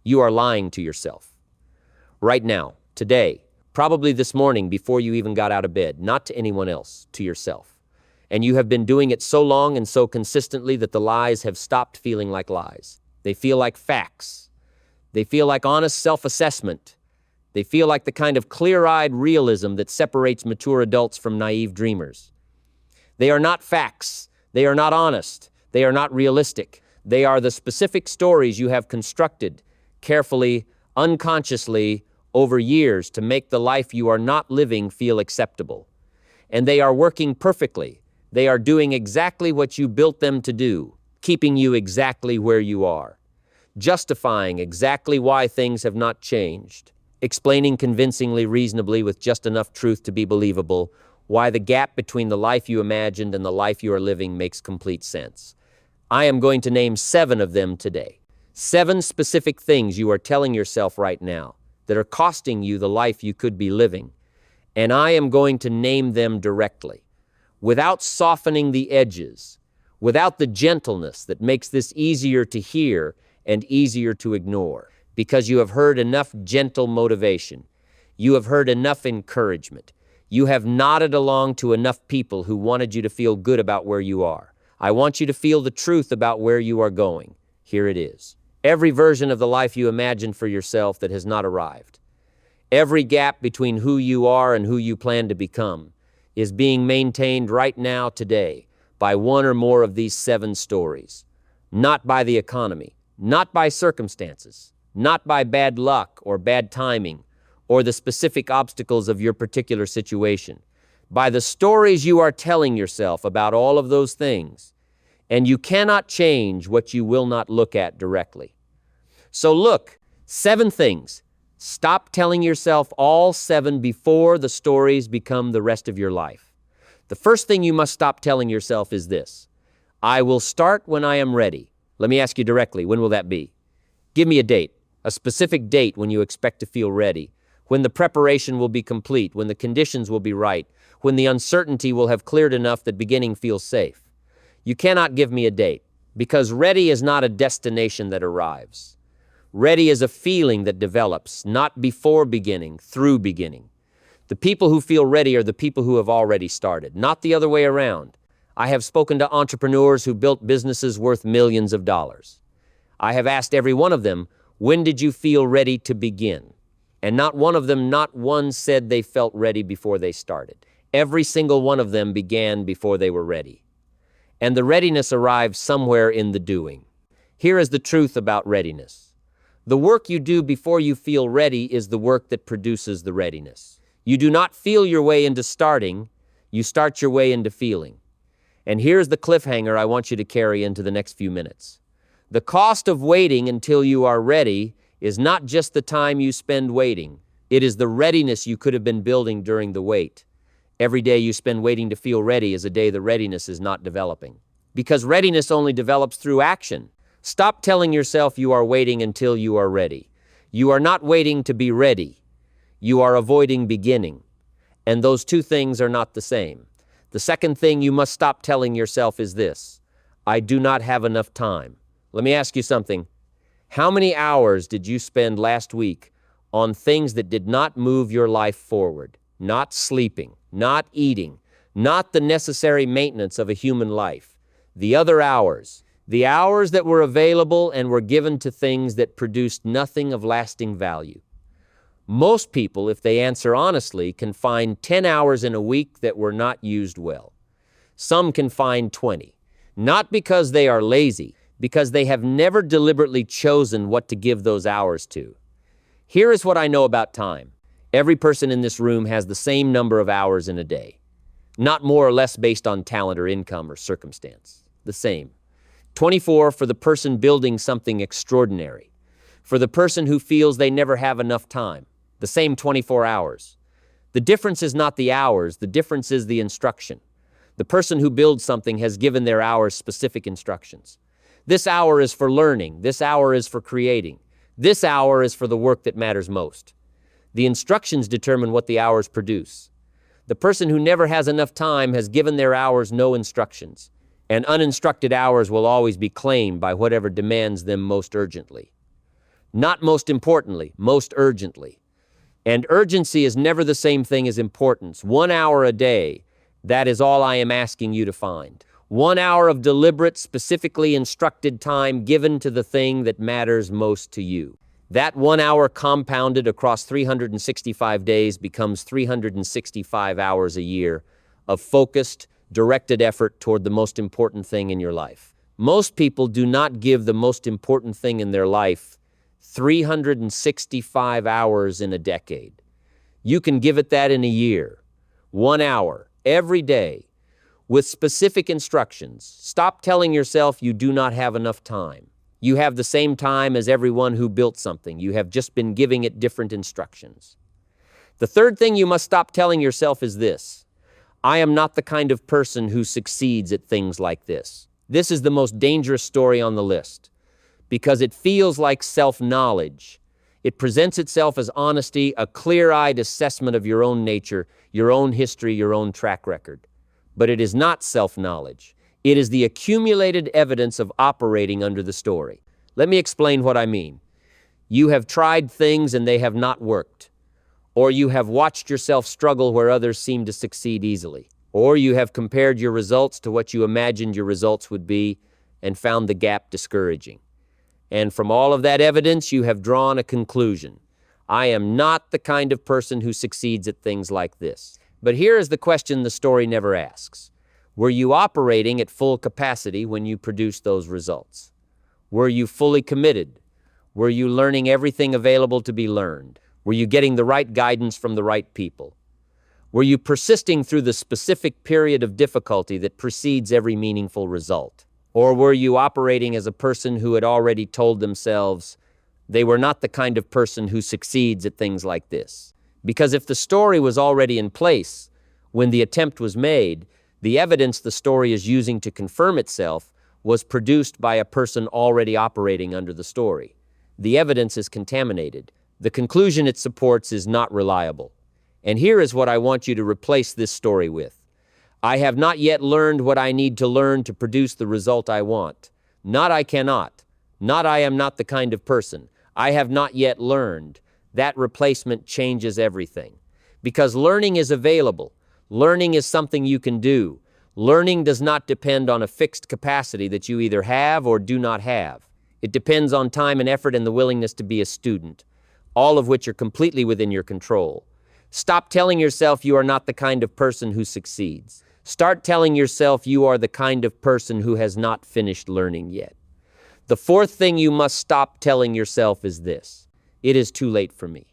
You are lying to yourself. Right now, today, probably this morning before you even got out of bed, not to anyone else, to yourself. And you have been doing it so long and so consistently that the lies have stopped feeling like lies. They feel like facts. They feel like honest self-assessment. They feel like the kind of clear-eyed realism that separates mature adults from naive dreamers. They are not facts. They are not honest. They are not realistic. They are the specific stories you have constructed carefully, unconsciously, over years to make the life you are not living feel acceptable. And they are working perfectly. They are doing exactly what you built them to do, keeping you exactly where you are, justifying exactly why things have not changed, explaining convincingly, reasonably, with just enough truth to be believable, why the gap between the life you imagined and the life you are living makes complete sense. I am going to name 7 of them today. 7 specific things you are telling yourself right now that are costing you the life you could be living. And I am going to name them directly, without softening the edges, without the gentleness that makes this easier to hear and easier to ignore, because you have heard enough gentle motivation. You have heard enough encouragement. You have nodded along to enough people who wanted you to feel good about where you are. I want you to feel the truth about where you are going. Here it is. Every version of the life you imagined for yourself that has not arrived. Every gap between who you are and who you plan to become is being maintained right now, today, by one or more of these 7 stories. Not by the economy, not by circumstances, not by bad luck or bad timing or the specific obstacles of your particular situation. By the stories you are telling yourself about all of those things. And you cannot change what you will not look at directly. So look, 7 things. Stop telling yourself all 7 before the stories become the rest of your life. The first thing you must stop telling yourself is this: I will start when I am ready. Let me ask you directly, when will that be? Give me a date, a specific date when you expect to feel ready, when the preparation will be complete, when the conditions will be right, when the uncertainty will have cleared enough that beginning feels safe. You cannot give me a date, because ready is not a destination that arrives. Ready is a feeling that develops, not before beginning, through beginning. The people who feel ready are the people who have already started, not the other way around. I have spoken to entrepreneurs who built businesses worth millions of dollars. I have asked every one of them, when did you feel ready to begin? And not one of them, not one said they felt ready before they started. Every single one of them began before they were ready. And the readiness arrives somewhere in the doing. Here is the truth about readiness. The work you do before you feel ready is the work that produces the readiness. You do not feel your way into starting, you start your way into feeling. And here's the cliffhanger I want you to carry into the next few minutes. The cost of waiting until you are ready is not just the time you spend waiting. It is the readiness you could have been building during the wait. Every day you spend waiting to feel ready is a day the readiness is not developing. Because readiness only develops through action. Stop telling yourself you are waiting until you are ready. You are not waiting to be ready. You are avoiding beginning. And those 2 things are not the same. The second thing you must stop telling yourself is this: I do not have enough time. Let me ask you something. How many hours did you spend last week on things that did not move your life forward? Not sleeping, not eating, not the necessary maintenance of a human life. The other hours, the hours that were available and were given to things that produced nothing of lasting value. Most people, if they answer honestly, can find 10 hours in a week that were not used well. Some can find 20, not because they are lazy, because they have never deliberately chosen what to give those hours to. Here is what I know about time. Every person in this room has the same number of hours in a day, not more or less based on talent or income or circumstance. The same. 24 for the person building something extraordinary. For the person who feels they never have enough time. The same 24 hours. The difference is not the hours, the difference is the instruction. The person who builds something has given their hours specific instructions. This hour is for learning. This hour is for creating. This hour is for the work that matters most. The instructions determine what the hours produce. The person who never has enough time has given their hours no instructions, and uninstructed hours will always be claimed by whatever demands them most urgently. Not most importantly, most urgently. And urgency is never the same thing as importance. 1 hour a day, that is all I am asking you to find. 1 hour of deliberate, specifically instructed time given to the thing that matters most to you. That 1 hour compounded across 365 days becomes 365 hours a year of focused, directed effort toward the most important thing in your life. Most people do not give the most important thing in their life 365 hours in a decade. You can give it that in a year. 1 hour, every day, with specific instructions. Stop telling yourself you do not have enough time. You have the same time as everyone who built something. You have just been giving it different instructions. The third thing you must stop telling yourself is this: I am not the kind of person who succeeds at things like this. This is the most dangerous story on the list because it feels like self-knowledge. It presents itself as honesty, a clear-eyed assessment of your own nature, your own history, your own track record. But it is not self-knowledge. It is the accumulated evidence of operating under the story. Let me explain what I mean. You have tried things and they have not worked. Or you have watched yourself struggle where others seem to succeed easily. Or you have compared your results to what you imagined your results would be and found the gap discouraging. And from all of that evidence, you have drawn a conclusion. I am not the kind of person who succeeds at things like this. But here is the question the story never asks. Were you operating at full capacity when you produced those results? Were you fully committed? Were you learning everything available to be learned? Were you getting the right guidance from the right people? Were you persisting through the specific period of difficulty that precedes every meaningful result? Or were you operating as a person who had already told themselves they were not the kind of person who succeeds at things like this? Because if the story was already in place when the attempt was made, the evidence the story is using to confirm itself was produced by a person already operating under the story. The evidence is contaminated. The conclusion it supports is not reliable. And here is what I want you to replace this story with. I have not yet learned what I need to learn to produce the result I want. Not I cannot. Not I am not the kind of person. I have not yet learned. That replacement changes everything. Because learning is available. Learning is something you can do. Learning does not depend on a fixed capacity that you either have or do not have. It depends on time and effort and the willingness to be a student, all of which are completely within your control. Stop telling yourself you are not the kind of person who succeeds. Start telling yourself you are the kind of person who has not finished learning yet. The fourth thing you must stop telling yourself is this: it is too late for me.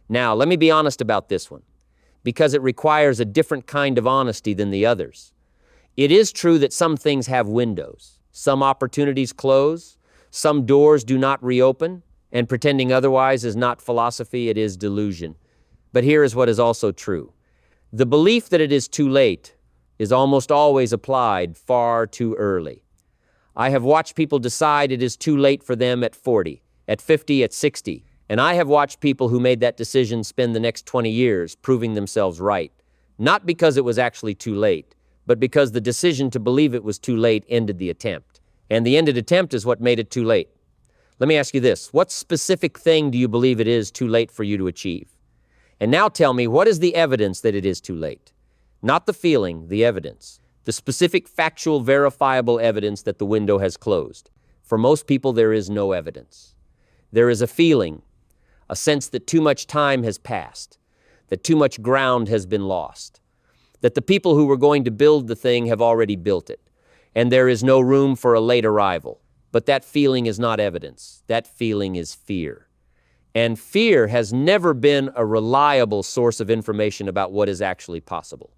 Now, let me be honest about this one, because it requires a different kind of honesty than the others. It is true that some things have windows. Some opportunities close. Some doors do not reopen. And pretending otherwise is not philosophy, it is delusion. But here is what is also true. The belief that it is too late is almost always applied far too early. I have watched people decide it is too late for them at 40, at 50, at 60, and I have watched people who made that decision spend the next 20 years proving themselves right, not because it was actually too late, but because the decision to believe it was too late ended the attempt. And the ended attempt is what made it too late. Let me ask you this: what specific thing do you believe it is too late for you to achieve? And now tell me, what is the evidence that it is too late? Not the feeling, the evidence. The specific, factual, verifiable evidence that the window has closed. For most people, there is no evidence. There is a feeling, a sense that too much time has passed, that too much ground has been lost, that the people who were going to build the thing have already built it, and there is no room for a late arrival. But that feeling is not evidence. That feeling is fear. And fear has never been a reliable source of information about what is actually possible.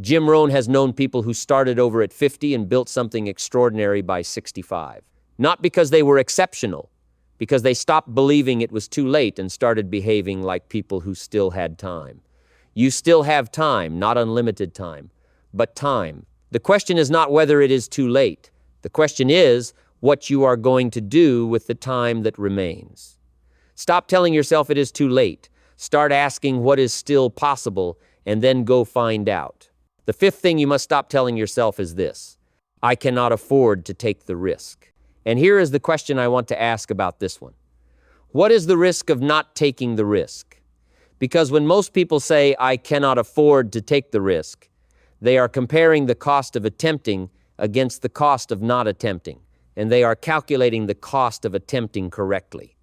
Jim Rohn has known people who started over at 50 and built something extraordinary by 65. Not because they were exceptional, because they stopped believing it was too late and started behaving like people who still had time. You still have time, not unlimited time, but time. The question is not whether it is too late. The question is what you are going to do with the time that remains. Stop telling yourself it is too late. Start asking what is still possible, and then go find out. The fifth thing you must stop telling yourself is this: I cannot afford to take the risk. And here is the question I want to ask about this one. What is the risk of not taking the risk? Because when most people say, I cannot afford to take the risk, they are comparing the cost of attempting against the cost of not attempting, and they are calculating the cost of attempting correctly.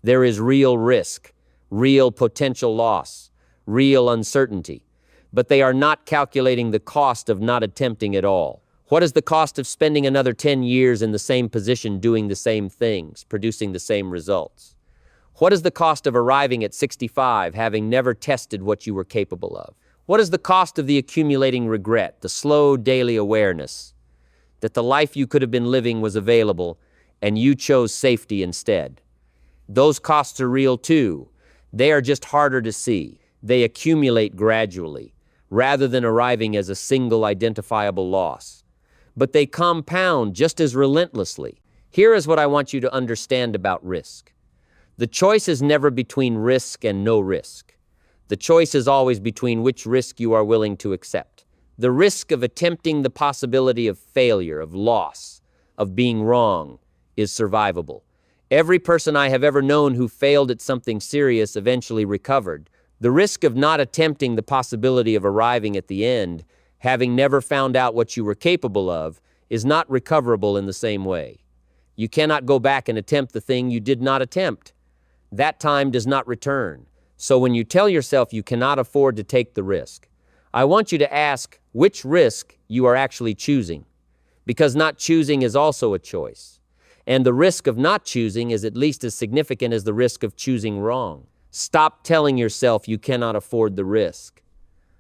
There is real risk, real potential loss, real uncertainty, but they are not calculating the cost of not attempting at all. What is the cost of spending another 10 years in the same position doing the same things, producing the same results? What is the cost of arriving at 65 having never tested what you were capable of? What is the cost of the accumulating regret, the slow daily awareness that the life you could have been living was available and you chose safety instead? Those costs are real too. They are just harder to see. They accumulate gradually, rather than arriving as a single identifiable loss. But they compound just as relentlessly. Here is what I want you to understand about risk. The choice is never between risk and no risk. The choice is always between which risk you are willing to accept. The risk of attempting the possibility of failure, of loss, of being wrong, is survivable. Every person I have ever known who failed at something serious eventually recovered. The risk of not attempting the possibility of arriving at the end, having never found out what you were capable of, is not recoverable in the same way. You cannot go back and attempt the thing you did not attempt. That time does not return. So when you tell yourself you cannot afford to take the risk, I want you to ask which risk you are actually choosing, because not choosing is also a choice. And the risk of not choosing is at least as significant as the risk of choosing wrong. Stop telling yourself you cannot afford the risk.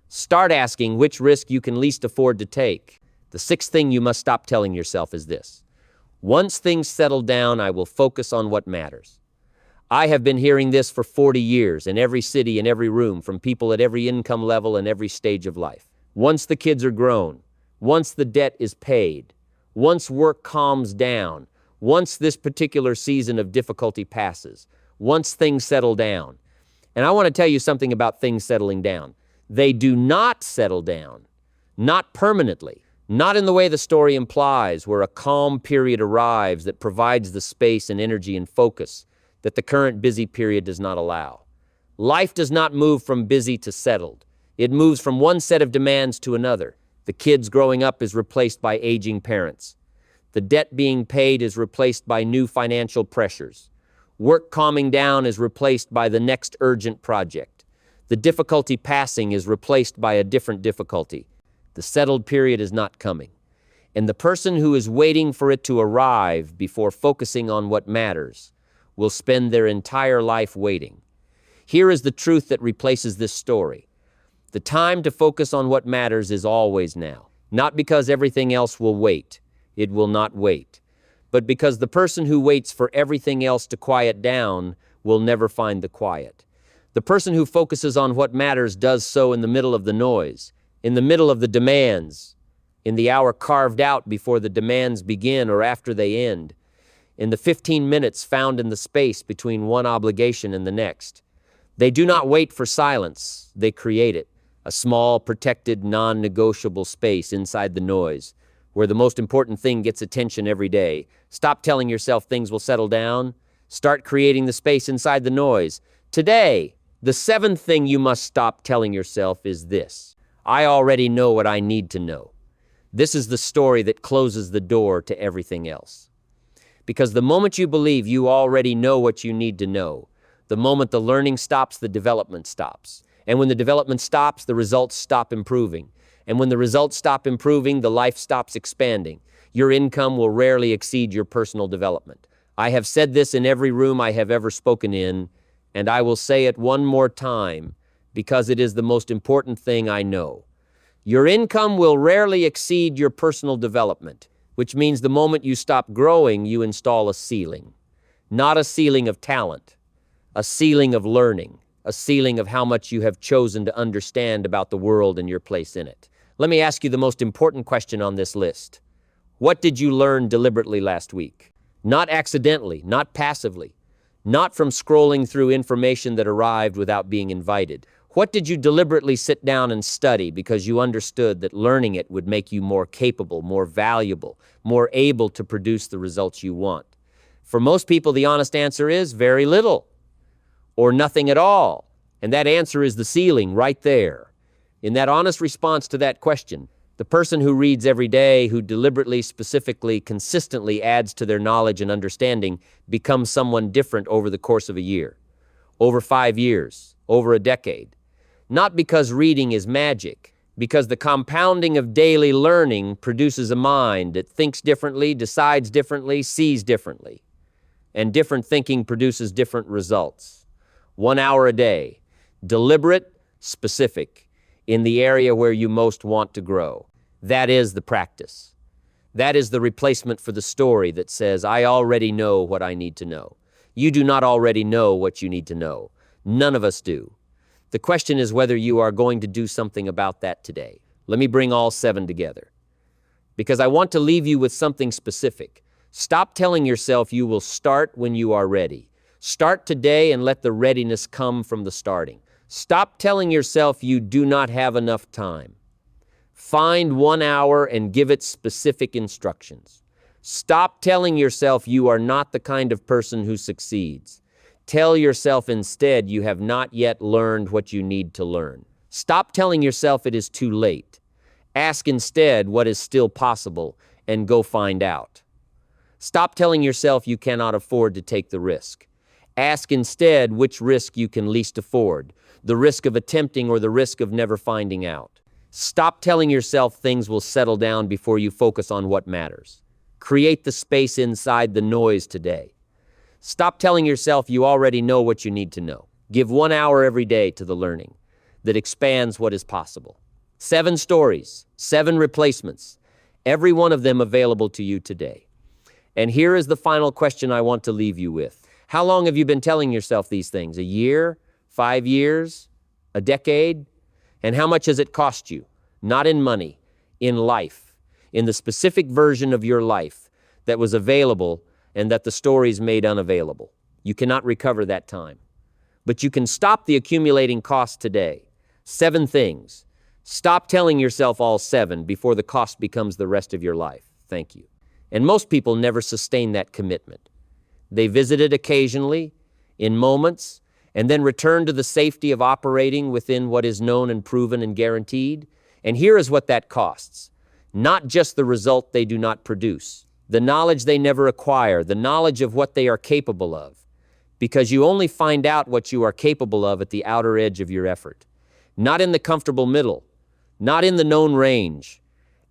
Start asking which risk you can least afford to take. The sixth thing you must stop telling yourself is this: once things settle down, I will focus on what matters. I have been hearing this for 40 years in every city, in every room, from people at every income level and every stage of life. Once the kids are grown, once the debt is paid, once work calms down, once this particular season of difficulty passes, once things settle down. And I want to tell you something about things settling down. They do not settle down, not permanently, not in the way the story implies, where a calm period arrives that provides the space and energy and focus that the current busy period does not allow. Life does not move from busy to settled. It moves from one set of demands to another. The kids growing up is replaced by aging parents. The debt being paid is replaced by new financial pressures. Work calming down is replaced by the next urgent project. The difficulty passing is replaced by a different difficulty. The settled period is not coming. And the person who is waiting for it to arrive before focusing on what matters will spend their entire life waiting. Here is the truth that replaces this story. The time to focus on what matters is always now. Not because everything else will wait. It will not wait. But because the person who waits for everything else to quiet down will never find the quiet. The person who focuses on what matters does so in the middle of the noise, in the middle of the demands, in the hour carved out before the demands begin or after they end, in the 15 minutes found in the space between one obligation and the next. They do not wait for silence, they create it, a small, protected, non-negotiable space inside the noise, where the most important thing gets attention every day. Stop telling yourself things will settle down. Start creating the space inside the noise. Today, the seventh thing you must stop telling yourself is this: I already know what I need to know. This is the story that closes the door to everything else. Because the moment you believe you already know what you need to know, the moment the learning stops, the development stops. And when the development stops, the results stop improving. And when the results stop improving, the life stops expanding. Your income will rarely exceed your personal development. I have said this in every room I have ever spoken in, and I will say it one more time because it is the most important thing I know. Your income will rarely exceed your personal development, which means the moment you stop growing, you install a ceiling. Not a ceiling of talent, a ceiling of learning, a ceiling of how much you have chosen to understand about the world and your place in it. Let me ask you the most important question on this list. What did you learn deliberately last week? Not accidentally, not passively, not from scrolling through information that arrived without being invited. What did you deliberately sit down and study because you understood that learning it would make you more capable, more valuable, more able to produce the results you want? For most people, the honest answer is very little or nothing at all. And that answer is the ceiling right there. In that honest response to that question, the person who reads every day, who deliberately, specifically, consistently adds to their knowledge and understanding, becomes someone different over the course of a year, over 5 years, over a decade. Not because reading is magic, because the compounding of daily learning produces a mind that thinks differently, decides differently, sees differently. And different thinking produces different results. 1 hour a day, deliberate, specific, in the area where you most want to grow. That is the practice. That is the replacement for the story that says, I already know what I need to know. You do not already know what you need to know. None of us do. The question is whether you are going to do something about that today. Let me bring all 7 together, because I want to leave you with something specific. Stop telling yourself you will start when you are ready. Start today and let the readiness come from the starting. Stop telling yourself you do not have enough time. Find 1 hour and give it specific instructions. Stop telling yourself you are not the kind of person who succeeds. Tell yourself instead you have not yet learned what you need to learn. Stop telling yourself it is too late. Ask instead what is still possible and go find out. Stop telling yourself you cannot afford to take the risk. Ask instead which risk you can least afford, the risk of attempting or the risk of never finding out. Stop telling yourself things will settle down before you focus on what matters. Create the space inside the noise today. Stop telling yourself you already know what you need to know. Give 1 hour every day to the learning that expands what is possible. 7 stories, 7 replacements, every one of them available to you today. And here is the final question I want to leave you with. How long have you been telling yourself these things? A year? 5 years? A decade? And how much has it cost you? Not in money, in life, in the specific version of your life that was available and that the stories made unavailable. You cannot recover that time. But you can stop the accumulating cost today. 7 things. Stop telling yourself all 7 before the cost becomes the rest of your life. Thank you. And most people never sustain that commitment. They visit it occasionally, in moments, and then return to the safety of operating within what is known and proven and guaranteed. And here is what that costs. Not just the result they do not produce, the knowledge they never acquire, the knowledge of what they are capable of, because you only find out what you are capable of at the outer edge of your effort. Not in the comfortable middle, not in the known range,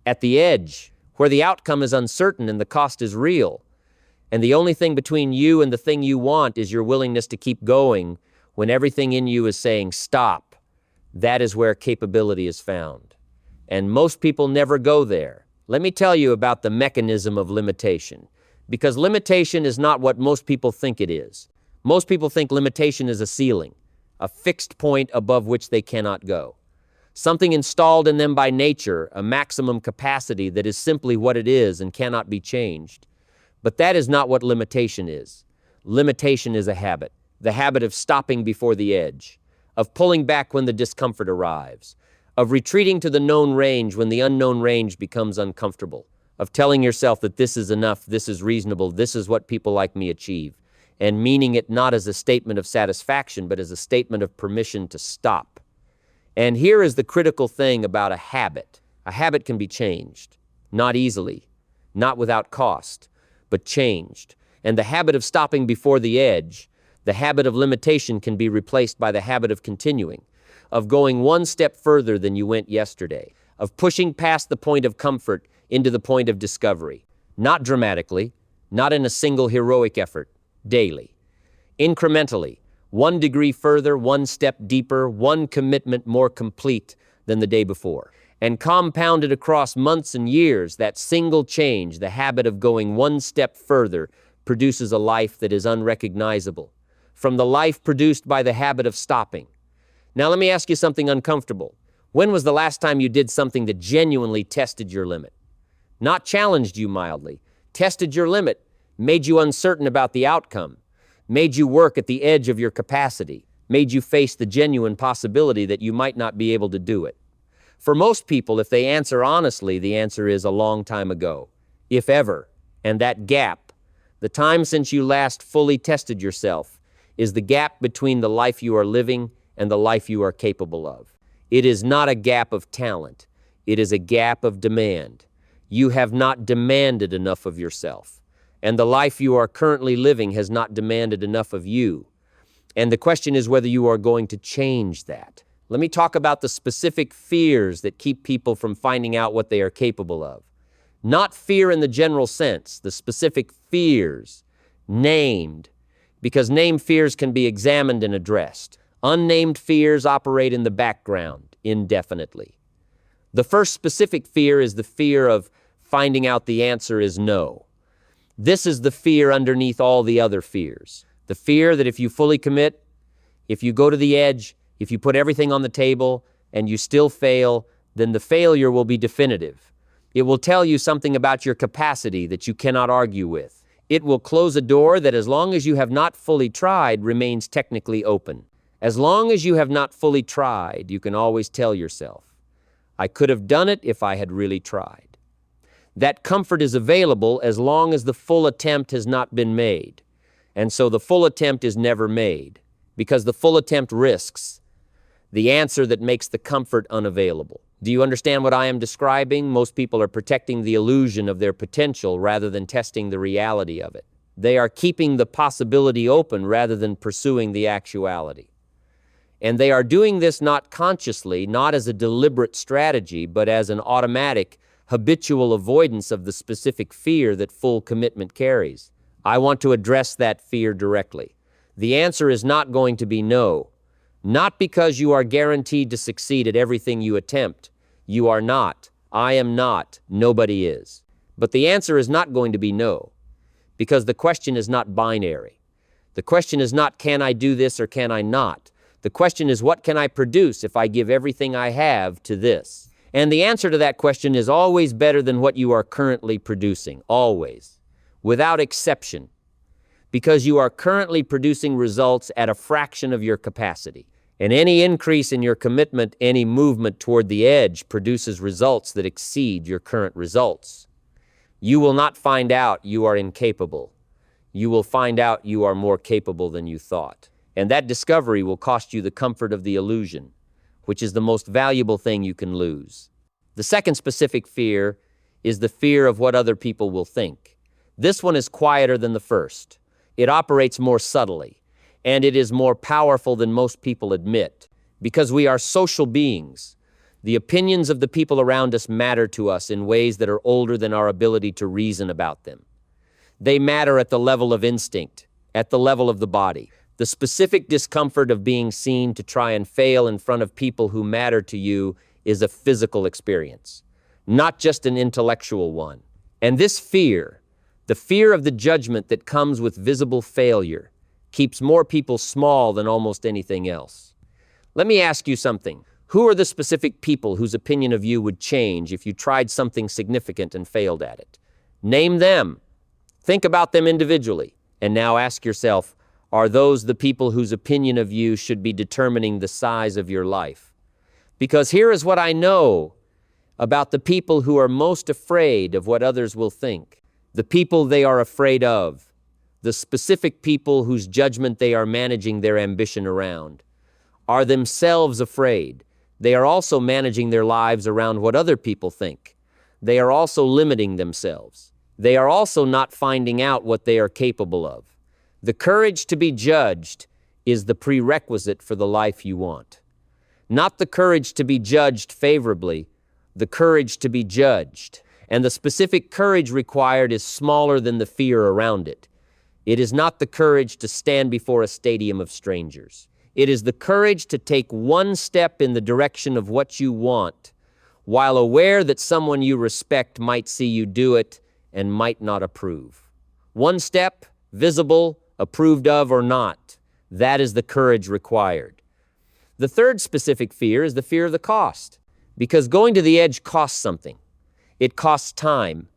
at the edge, where the outcome is uncertain and the cost is real. And the only thing between you and the thing you want is your willingness to keep going when everything in you is saying stop. That is where capability is found. And most people never go there. Let me tell you about the mechanism of limitation, because limitation is not what most people think it is. Most people think limitation is a ceiling, a fixed point above which they cannot go. Something installed in them by nature, a maximum capacity that is simply what it is and cannot be changed. But that is not what limitation is. Limitation is a habit, the habit of stopping before the edge, of pulling back when the discomfort arrives, of retreating to the known range when the unknown range becomes uncomfortable, of telling yourself that this is enough, this is reasonable, this is what people like me achieve, and meaning it not as a statement of satisfaction, but as a statement of permission to stop. And here is the critical thing about a habit. A habit can be changed, not easily, not without cost, but changed. And the habit of stopping before the edge, the habit of limitation, can be replaced by the habit of continuing, of going 1 step further than you went yesterday, of pushing past the point of comfort into the point of discovery, not dramatically, not in a single heroic effort, daily, incrementally, 1 degree further, 1 step deeper, 1 commitment more complete than the day before. And compounded across months and years, that single change, the habit of going 1 step further, produces a life that is unrecognizable from the life produced by the habit of stopping. Now let me ask you something uncomfortable. When was the last time you did something that genuinely tested your limit? Not challenged you mildly, tested your limit, made you uncertain about the outcome, made you work at the edge of your capacity, made you face the genuine possibility that you might not be able to do it. For most people, if they answer honestly, the answer is a long time ago, if ever. And that gap, The time since you last fully tested yourself is the gap between the life you are living and the life you are capable of. It is not a gap of talent. It is a gap of demand. You have not demanded enough of yourself, and the life you are currently living has not demanded enough of you. And the question is whether you are going to change that. Let me talk about the specific fears that keep people from finding out what they are capable of. Not fear in the general sense, the specific fears, named, because named fears can be examined and addressed. Unnamed fears operate in the background indefinitely. The first specific fear is the fear of finding out the answer is no. This is the fear underneath all the other fears. The fear that if you fully commit, if you go to the edge, if you put everything on the table and you still fail, then the failure will be definitive. It will tell you something about your capacity that you cannot argue with. It will close a door that, as long as you have not fully tried, remains technically open. As long as you have not fully tried, you can always tell yourself, I could have done it if I had really tried. That comfort is available as long as the full attempt has not been made. And so the full attempt is never made, because the full attempt risks the answer that makes the comfort unavailable. Do you understand what I am describing? Most people are protecting the illusion of their potential rather than testing the reality of it. They are keeping the possibility open rather than pursuing the actuality. And they are doing this not consciously, not as a deliberate strategy, but as an automatic, habitual avoidance of the specific fear that full commitment carries. I want to address that fear directly. The answer is not going to be no. Not because you are guaranteed to succeed at everything you attempt. You are not. I am not. Nobody is. But the answer is not going to be no, because the question is not binary. The question is not, can I do this or can I not? The question is, what can I produce if I give everything I have to this? And the answer to that question is always better than what you are currently producing. Always. Without exception. Because you are currently producing results at a fraction of your capacity. And any increase in your commitment, any movement toward the edge produces results that exceed your current results. You will not find out you are incapable. You will find out you are more capable than you thought. And that discovery will cost you the comfort of the illusion, which is the most valuable thing you can lose. The second specific fear is the fear of what other people will think. This one is quieter than the first. It operates more subtly. And it is more powerful than most people admit, because we are social beings. The opinions of the people around us matter to us in ways that are older than our ability to reason about them. They matter at the level of instinct, at the level of the body. The specific discomfort of being seen to try and fail in front of people who matter to you is a physical experience, not just an intellectual one. And this fear, the fear of the judgment that comes with visible failure, keeps more people small than almost anything else. Let me ask you something. Who are the specific people whose opinion of you would change if you tried something significant and failed at it? Name them. Think about them individually. And now ask yourself, are those the people whose opinion of you should be determining the size of your life? Because here is what I know about the people who are most afraid of what others will think. The people they are afraid of. The specific people whose judgment they are managing their ambition around, are themselves afraid. They are also managing their lives around what other people think. They are also limiting themselves. They are also not finding out what they are capable of. The courage to be judged is the prerequisite for the life you want. Not the courage to be judged favorably, the courage to be judged. And the specific courage required is smaller than the fear around it. It is not the courage to stand before a stadium of strangers. It is the courage to take one step in the direction of what you want, while aware that someone you respect might see you do it and might not approve. One step, visible, approved of or not, that is the courage required. The third specific fear is the fear of the cost, because going to the edge costs something. It costs time.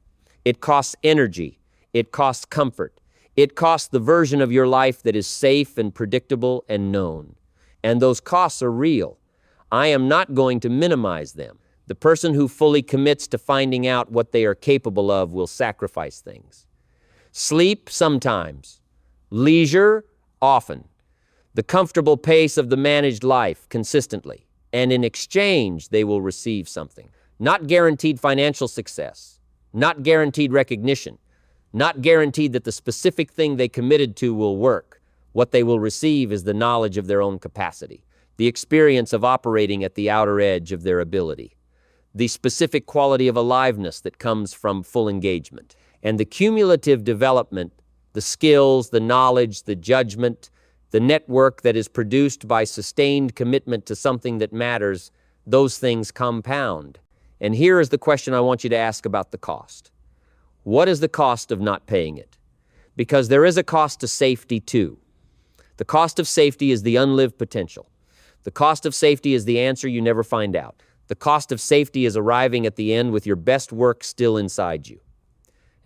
It costs energy. It costs comfort. It costs the version of your life that is safe and predictable and known. And those costs are real. I am not going to minimize them. The person who fully commits to finding out what they are capable of will sacrifice things. Sleep sometimes. Leisure often. The comfortable pace of the managed life consistently. And in exchange, they will receive something. Not guaranteed financial success. Not guaranteed recognition. Not guaranteed that the specific thing they committed to will work. What they will receive is the knowledge of their own capacity, the experience of operating at the outer edge of their ability, the specific quality of aliveness that comes from full engagement, and the cumulative development, the skills, the knowledge, the judgment, the network that is produced by sustained commitment to something that matters. Those things compound. And here is the question I want you to ask about the cost. What is the cost of not paying it? Because there is a cost to safety too. The cost of safety is the unlived potential. The cost of safety is the answer you never find out. The cost of safety is arriving at the end with your best work still inside you.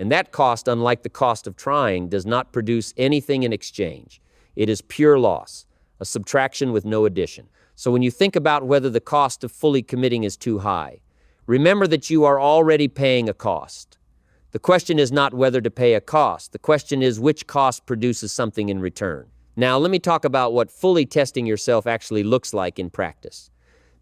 And that cost, unlike the cost of trying, does not produce anything in exchange. It is pure loss, a subtraction with no addition. So when you think about whether the cost of fully committing is too high, remember that you are already paying a cost. The question is not whether to pay a cost. The question is which cost produces something in return. Now, let me talk about what fully testing yourself actually looks like in practice.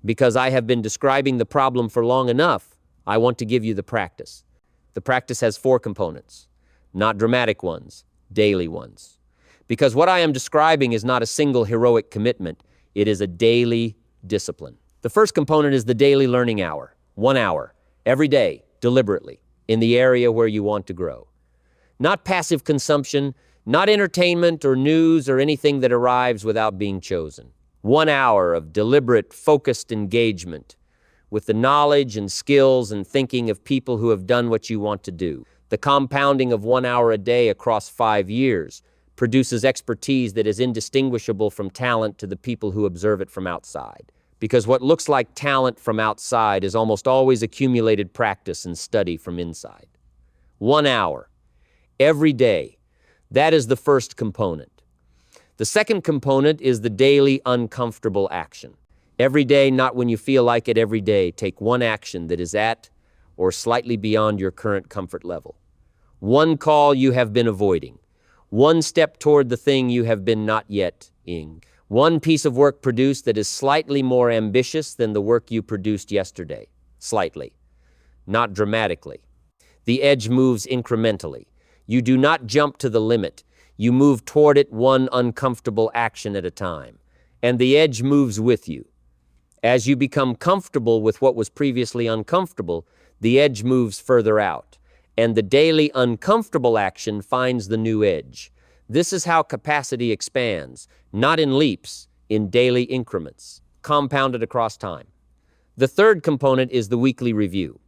Because I have been describing the problem for long enough, I want to give you the practice. The practice has 4 components, not dramatic ones, daily ones. Because what I am describing is not a single heroic commitment, it is a daily discipline. The first component is the daily learning hour, 1 hour, every day, deliberately, in the area where you want to grow. Not passive consumption, not entertainment or news or anything that arrives without being chosen. 1 hour of deliberate, focused engagement with the knowledge and skills and thinking of people who have done what you want to do. The compounding of 1 hour a day across 5 years produces expertise that is indistinguishable from talent to the people who observe it from outside. Because what looks like talent from outside is almost always accumulated practice and study from inside. 1 hour, every day. That is the first component. The second component is the daily uncomfortable action. Every day, not when you feel like it, every day, take one action that is at or slightly beyond your current comfort level. One call you have been avoiding. One step toward the thing you have been not yet ing. One piece of work produced that is slightly more ambitious than the work you produced yesterday. Slightly. Not dramatically. The edge moves incrementally. You do not jump to the limit. You move toward it one uncomfortable action at a time. And the edge moves with you. As you become comfortable with what was previously uncomfortable, the edge moves further out. And the daily uncomfortable action finds the new edge. This is how capacity expands, not in leaps, in daily increments, compounded across time. The third component is the weekly review.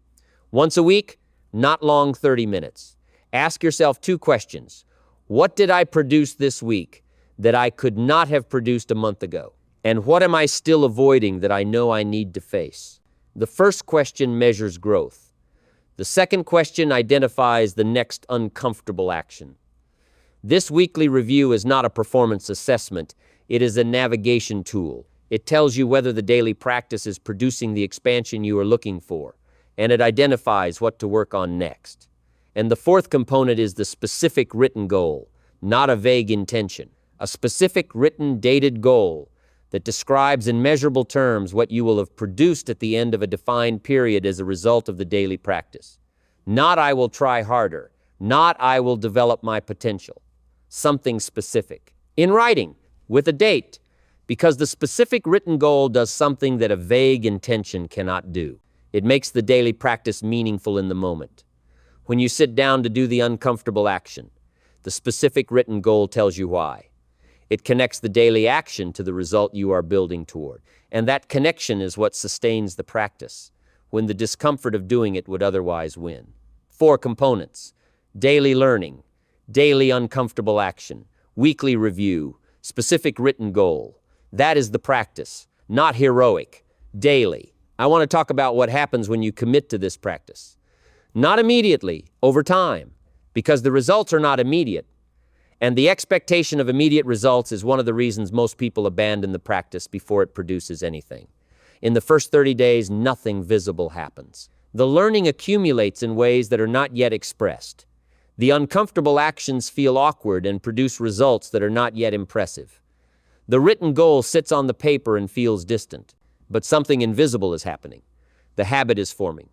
Once a week, not long, 30 minutes. Ask yourself 2 questions. What did I produce this week that I could not have produced a month ago? And what am I still avoiding that I know I need to face? The first question measures growth. The second question identifies the next uncomfortable action. This weekly review is not a performance assessment. It is a navigation tool. It tells you whether the daily practice is producing the expansion you are looking for, and it identifies what to work on next. And the fourth component is the specific written goal, not a vague intention. A specific written, dated goal that describes in measurable terms what you will have produced at the end of a defined period as a result of the daily practice. Not I will try harder, not I will develop my potential. Something specific. In writing, with a date, because the specific written goal does something that a vague intention cannot do. It makes the daily practice meaningful in the moment. When you sit down to do the uncomfortable action, the specific written goal tells you why. It connects the daily action to the result you are building toward. And that connection is what sustains the practice, when the discomfort of doing it would otherwise win. 4 components: daily learning, daily uncomfortable action, weekly review, specific written goal. That is the practice, not heroic, daily. I want to talk about what happens when you commit to this practice. Not immediately, over time, because the results are not immediate. And the expectation of immediate results is one of the reasons most people abandon the practice before it produces anything. In the first 30 days, nothing visible happens. The learning accumulates in ways that are not yet expressed. The uncomfortable actions feel awkward and produce results that are not yet impressive. The written goal sits on the paper and feels distant, but something invisible is happening. The habit is forming.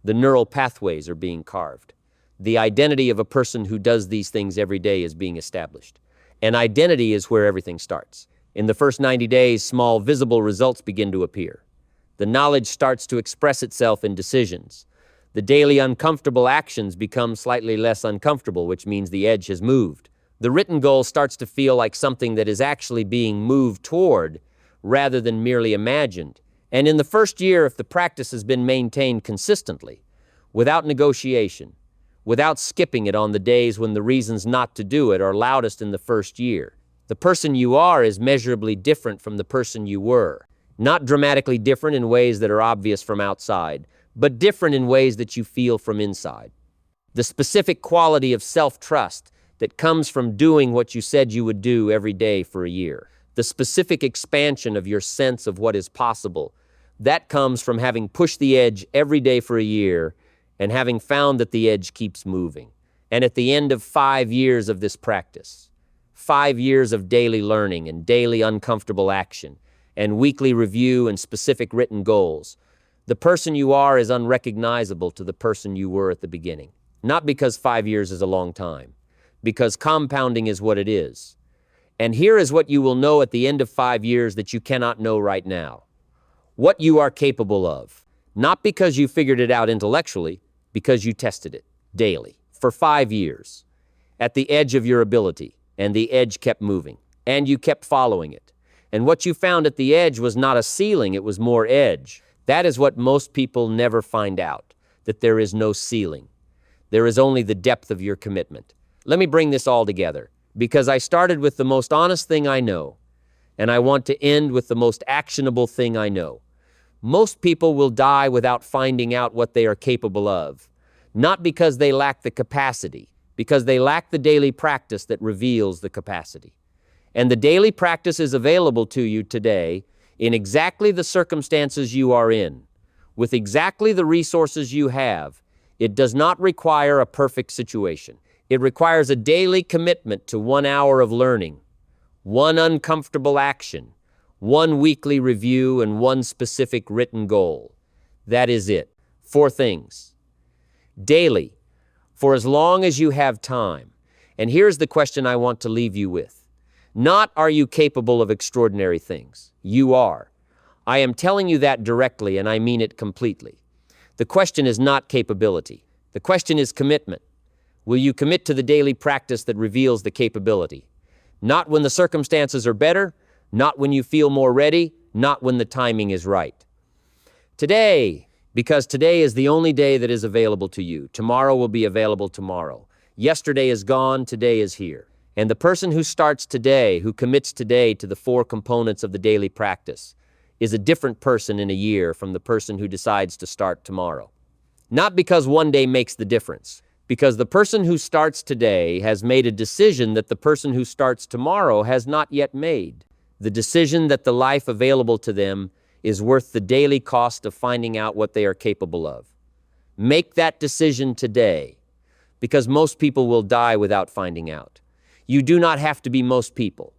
The neural pathways are being carved. The identity of a person who does these things every day is being established. And identity is where everything starts. In the first 90 days, small, visible results begin to appear. The knowledge starts to express itself in decisions. The daily uncomfortable actions become slightly less uncomfortable, which means the edge has moved. The written goal starts to feel like something that is actually being moved toward rather than merely imagined. And in the first year, if the practice has been maintained consistently, without negotiation, without skipping it on the days when the reasons not to do it are loudest in the first year, the person you are is measurably different from the person you were. Not dramatically different in ways that are obvious from outside, but different in ways that you feel from inside. The specific quality of self-trust that comes from doing what you said you would do every day for a year. The specific expansion of your sense of what is possible, that comes from having pushed the edge every day for a year and having found that the edge keeps moving. And at the end of 5 years of this practice, 5 years of daily learning and daily uncomfortable action and weekly review and specific written goals, the person you are is unrecognizable to the person you were at the beginning. Not because 5 years is a long time, because compounding is what it is. And here is what you will know at the end of 5 years that you cannot know right now. What you are capable of. Not because you figured it out intellectually, because you tested it daily for 5 years. At the edge of your ability, and the edge kept moving, and you kept following it. And what you found at the edge was not a ceiling, it was more edge. That is what most people never find out, that there is no ceiling. There is only the depth of your commitment. Let me bring this all together, because I started with the most honest thing I know, and I want to end with the most actionable thing I know. Most people will die without finding out what they are capable of, not because they lack the capacity, because they lack the daily practice that reveals the capacity. And the daily practice is available to you today in exactly the circumstances you are in, with exactly the resources you have. It does not require a perfect situation. It requires a daily commitment to 1 hour of learning, 1 uncomfortable action, 1 weekly review, and 1 specific written goal. That is it. 4 things. Daily, for as long as you have time. And here's the question I want to leave you with. Not are you capable of extraordinary things. You are. I am telling you that directly, and I mean it completely. The question is not capability. The question is commitment. Will you commit to the daily practice that reveals the capability? Not when the circumstances are better, not when you feel more ready, not when the timing is right. Today, because today is the only day that is available to you. Tomorrow will be available tomorrow. Yesterday is gone, today is here. And the person who starts today, who commits today to the 4 components of the daily practice, is a different person in a year from the person who decides to start tomorrow. Not because one day makes the difference, because the person who starts today has made a decision that the person who starts tomorrow has not yet made. The decision that the life available to them is worth the daily cost of finding out what they are capable of. Make that decision today, because most people will die without finding out. You do not have to be most people.